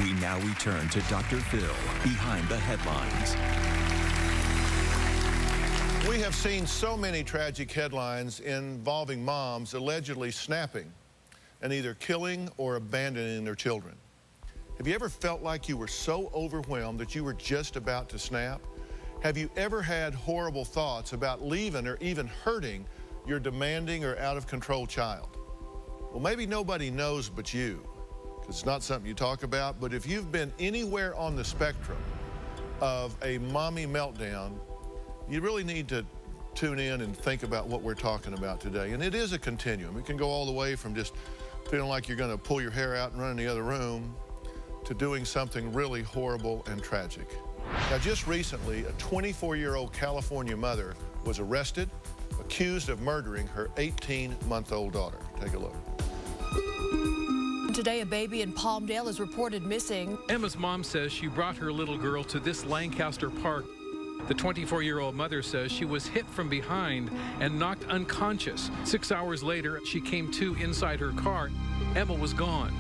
We now return to Dr. Phil behind the headlines. We have seen so many tragic headlines involving moms allegedly snapping and either killing or abandoning their children. Have you ever felt like you were so overwhelmed that you were just about to snap? Have you ever had horrible thoughts about leaving or even hurting your demanding or out-of-control child? Well, maybe nobody knows but you, because it's not something you talk about, but if you've been anywhere on the spectrum of a mommy meltdown, you really need to tune in and think about what we're talking about today. And it is a continuum. It can go all the way from just feeling like you're going to pull your hair out and run in the other room to doing something really horrible and tragic. Now, just recently, a 24-year-old California mother was arrested, accused of murdering her 18-month-old daughter. Take a look. Today, a baby in Palmdale is reported missing. Emma's mom says she brought her little girl to this Lancaster park. The 24-year-old mother says she was hit from behind and knocked unconscious. 6 hours later, she came to inside her car. Emma was gone.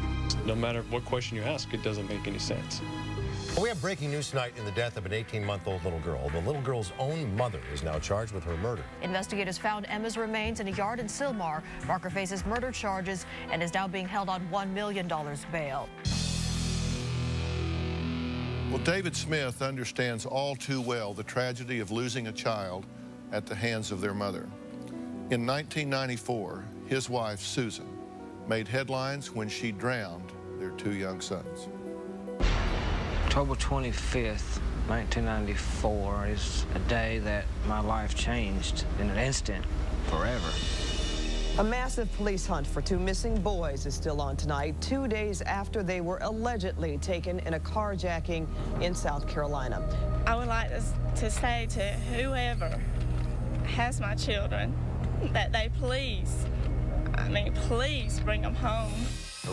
No matter what question you ask, it doesn't make any sense. We have breaking news tonight in the death of an 18-month-old little girl. The little girl's own mother is now charged with her murder. Investigators found Emma's remains in a yard in Sylmar. Barker faces murder charges and is now being held on $1 million bail. Well, David Smith understands all too well the tragedy of losing a child at the hands of their mother. In 1994, his wife, Susan, made headlines when she drowned their two young sons. October 25th, 1994 is a day that my life changed in an instant, forever. A massive police hunt for two missing boys is still on tonight, 2 days after they were allegedly taken in a carjacking in South Carolina. I would like to say to whoever has my children that they please bring them home.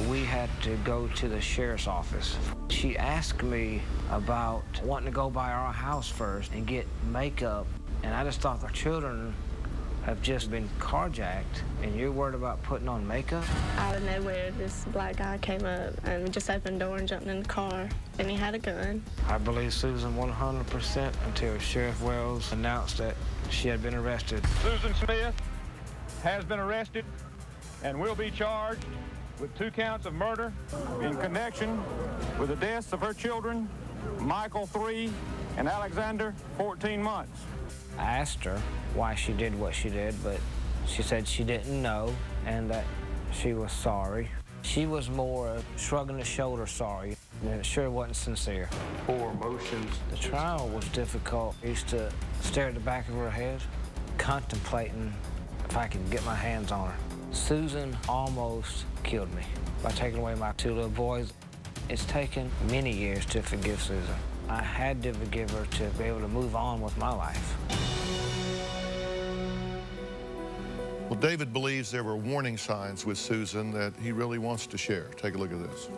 We had to go to the sheriff's office. She asked me about wanting to go by our house first and get makeup, and I just thought our children have just been carjacked, and you're worried about putting on makeup? Out of nowhere, this black guy came up and we just opened the door and jumped in the car, and he had a gun. I believe Susan 100% until Sheriff Wells announced that she had been arrested. Susan Smith has been arrested and will be charged with 2 counts of murder in connection with the deaths of her children, Michael 3 and Alexander 14 months. I asked her why she did what she did, but she said she didn't know and that she was sorry. She was more shrugging the shoulder sorry, and it sure wasn't sincere. Poor emotions. The trial was difficult. I used to stare at the back of her head, contemplating if I could get my hands on her. Susan almost killed me by taking away my 2 little boys. It's taken many years to forgive Susan. I had to forgive her to be able to move on with my life. Well, David believes there were warning signs with Susan that he really wants to share. Take a look at this.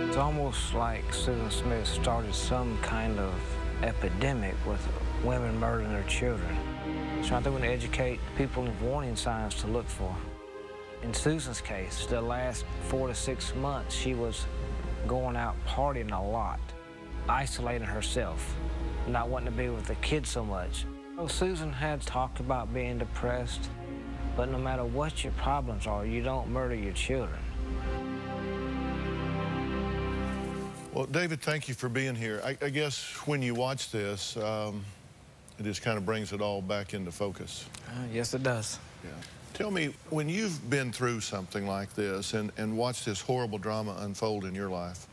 It's almost like Susan Smith started some kind of epidemic with women murdering their children. So I think we want to educate people of warning signs to look for. In Susan's case, the last 4 to 6 months, she was going out partying a lot, isolating herself, not wanting to be with the kids so much. Well, Susan had talked about being depressed, but no matter what your problems are, you don't murder your children. Well, David, thank you for being here. I guess when you watch this, it just kind of brings it all back into focus. Yes, it does. Yeah. Tell me, when you've been through something like this and watched this horrible drama unfold in your life,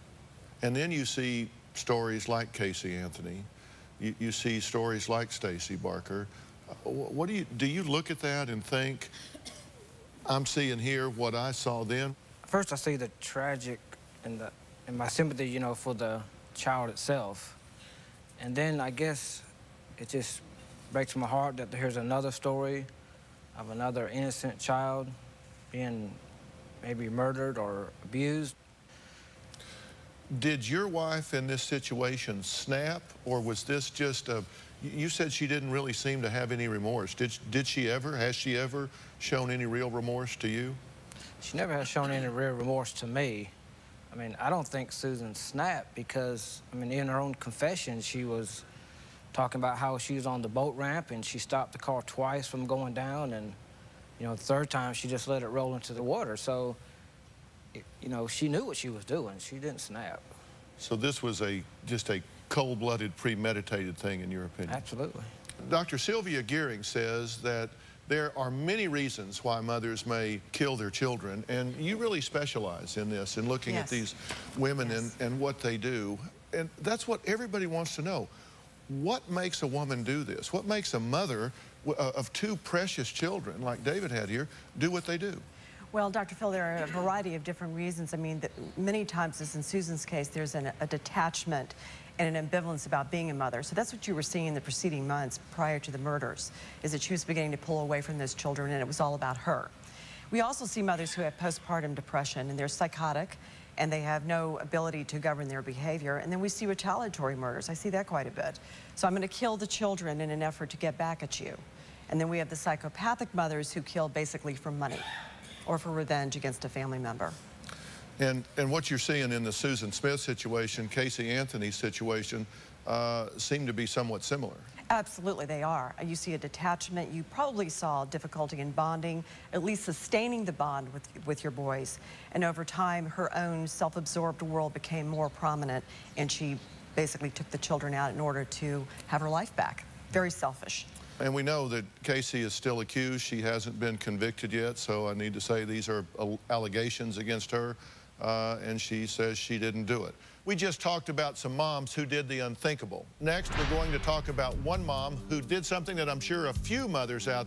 and then you see stories like Casey Anthony, you see stories like Stacey Barker, what do you look at that and think, I'm seeing here what I saw then? First, I see the tragic and my sympathy, you know, for the child itself. And then I guess it just breaks my heart that here's another story of another innocent child being maybe murdered or abused. Did your wife in this situation snap, or was this just a, you said she didn't really seem to have any remorse. Did she ever, has she ever shown any real remorse to you? She never has shown any real remorse to me. I mean, I don't think Susan snapped because, I mean, in her own confession, she was talking about how she was on the boat ramp and she stopped the car twice from going down, and, you know, the third time she just let it roll into the water. So, you know, she knew what she was doing. She didn't snap. So this was just a cold-blooded, premeditated thing, in your opinion? Absolutely. Dr. Sylvia Gearing says that there are many reasons why mothers may kill their children, and you really specialize in this, in looking at these women and what they do. And that's what everybody wants to know. What makes a woman do this? What makes a mother of two precious children, like David had here, do what they do? Well, Dr. Phil, there are a variety of different reasons. I mean, many times, as in Susan's case, there's a detachment and an ambivalence about being a mother. So that's what you were seeing in the preceding months prior to the murders, is that she was beginning to pull away from those children, and it was all about her. We also see mothers who have postpartum depression, and they're psychotic, and they have no ability to govern their behavior. And then we see retaliatory murders. I see that quite a bit. So I'm going to kill the children in an effort to get back at you. And then we have the psychopathic mothers who kill basically for money or for revenge against a family member. And what you're seeing in the Susan Smith situation, Casey Anthony's situation, seem to be somewhat similar. Absolutely, they are. You see a detachment. You probably saw difficulty in bonding, at least sustaining the bond with your boys. And over time, her own self-absorbed world became more prominent, and she basically took the children out in order to have her life back. Very selfish. And we know that Casey is still accused. She hasn't been convicted yet, so I need to say these are allegations against her, and she says she didn't do it. We just talked about some moms who did the unthinkable. Next, we're going to talk about one mom who did something that I'm sure a few mothers out there